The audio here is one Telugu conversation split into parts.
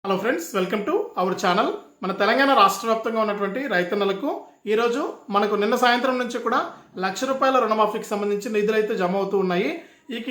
Hello friends, welcome to our channel. మన తెలంగాణ రాష్ట్ర వ్యాప్తంగా ఉన్నటువంటి రైతన్నలకు ఈరోజు మనకు నిన్న సాయంత్రం నుంచి కూడా ₹1,00,000 రుణమాఫీకి సంబంధించి నిధులు అయితే జమ అవుతూ ఉన్నాయి.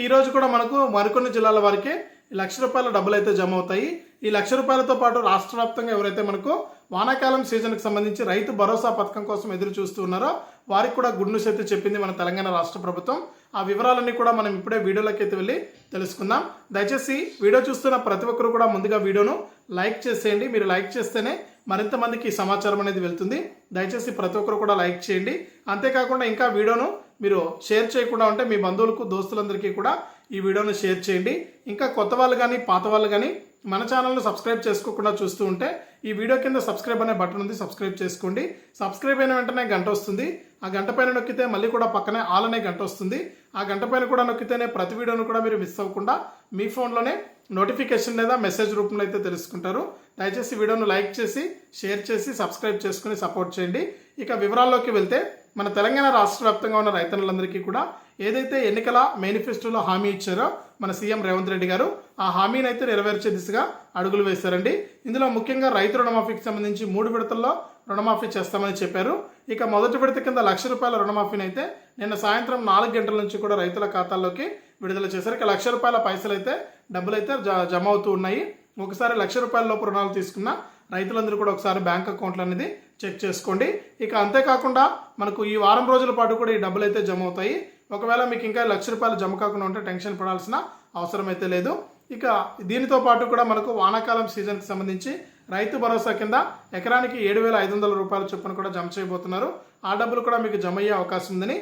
ఈరోజు కూడా మనకు మరికొన్ని జిల్లాల వారికి ₹1,00,000 డబ్బులు అయితే జమ అవుతాయి. ఈ ₹1,00,000తో పాటు రాష్ట్ర వ్యాప్తంగా ఎవరైతే మనకు వానాకాలం సీజన్కి సంబంధించి రైతు భరోసా పథకం కోసం ఎదురు చూస్తూ ఉన్నారో వారికి కూడా గుడ్ న్యూస్ అయితే చెప్పింది మన తెలంగాణ రాష్ట్ర ప్రభుత్వం. ఆ వివరాలన్నీ కూడా మనం ఇప్పుడే వీడియోలోకి అయితే వెళ్ళి తెలుసుకుందాం. దయచేసి వీడియో చూస్తున్న ప్రతి ఒక్కరు కూడా ముందుగా వీడియోను లైక్ చేసేయండి. మీరు లైక్ చేస్తేనే మరింత మందికి ఈ సమాచారం అనేది వెళ్తుంది. దయచేసి ప్రతి ఒక్కరు కూడా లైక్ చేయండి. అంతేకాకుండా ఇంకా వీడియోను మీరు షేర్ చేయకుండా ఉంటే మీ బంధువులకు, దోస్తులందరికీ కూడా ఈ వీడియోను షేర్ చేయండి. ఇంకా కొత్త వాళ్ళు కానీ పాత వాళ్ళు కానీ మన ఛానల్ను సబ్స్క్రైబ్ చేసుకోకుండా చూస్తూ ఉంటే ఈ వీడియో కింద సబ్స్క్రైబ్ అనే బటన్ ఉంది, సబ్స్క్రైబ్ చేసుకోండి. సబ్స్క్రైబ్ అయిన వెంటనే గంట వస్తుంది. ఆ గంట పైన నొక్కితే మళ్ళీ కూడా పక్కనే ఆల్ అనే గంట వస్తుంది. ఆ గంట పైన కూడా నొక్కితేనే ప్రతి వీడియోను కూడా మీరు మిస్ అవ్వకుండా మీ ఫోన్లోనే నోటిఫికేషన్ లేదా మెసేజ్ రూపంలో అయితే తెలుసుకుంటారు. దయచేసి వీడియోను లైక్ చేసి, షేర్ చేసి, సబ్స్క్రైబ్ చేసుకుని సపోర్ట్ చేయండి. ఇక వివరాల్లోకి వెళ్తే మన తెలంగాణ రాష్ట్ర వ్యాప్తంగా ఉన్న రైతన్నులందరికీ కూడా ఏదైతే ఎన్నికల మేనిఫెస్టోలో హామీ ఇచ్చారో మన సీఎం రేవంత్ రెడ్డి గారు ఆ హామీని అయితే నెరవేర్చే దిశగా అడుగులు వేశారండి. ఇందులో ముఖ్యంగా రైతు రుణమాఫీకి సంబంధించి 3 విడతల్లో రుణమాఫీ చేస్తామని చెప్పారు. ఇక మొదటి విడత కింద ₹1,00,000 రుణమాఫీని అయితే నిన్న సాయంత్రం 4 గంటల నుంచి కూడా రైతుల ఖాతాల్లోకి విడుదల చేశారు. ఇక ₹1,00,000 పైసలు అయితే డబ్బులైతే జమ అవుతూ ఉన్నాయి. ఒకసారి ₹1,00,000 లోపు రుణాలు తీసుకున్న రైతులందరూ కూడా ఒకసారి బ్యాంక్ అకౌంట్లు అనేది చెక్ చేసుకోండి. ఇక అంతేకాకుండా మనకు ఈ వారం రోజుల పాటు కూడా ఈ డబ్బులు అయితే జమ అవుతాయి. ఒకవేళ మీకు ఇంకా ₹1,00,000 జమ కాకుండా ఉంటే టెన్షన్ పడాల్సిన అవసరం అయితే లేదు. ఇక దీనితో పాటు కూడా మనకు వానాకాలం సీజన్కి సంబంధించి రైతు భరోసా కింద ఎకరానికి ₹7,500 చొప్పున కూడా జమ చేయబోతున్నారు. ఆ డబ్బులు కూడా మీకు జమ అయ్యే అవకాశం ఉందని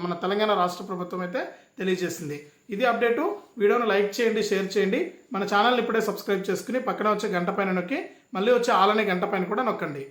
మన తెలంగాణ రాష్ట్ర ప్రభుత్వం అయితే తెలియజేసింది. ఇది అప్డేటు. వీడియోను లైక్ చేయండి, షేర్ చేయండి. మన ఛానల్ని ఇప్పుడే సబ్స్క్రైబ్ చేసుకుని పక్కన వచ్చే గంట పైన నొక్కి మళ్ళీ వచ్చే ఆల్ అనే గంట పైన కూడా నొక్కండి.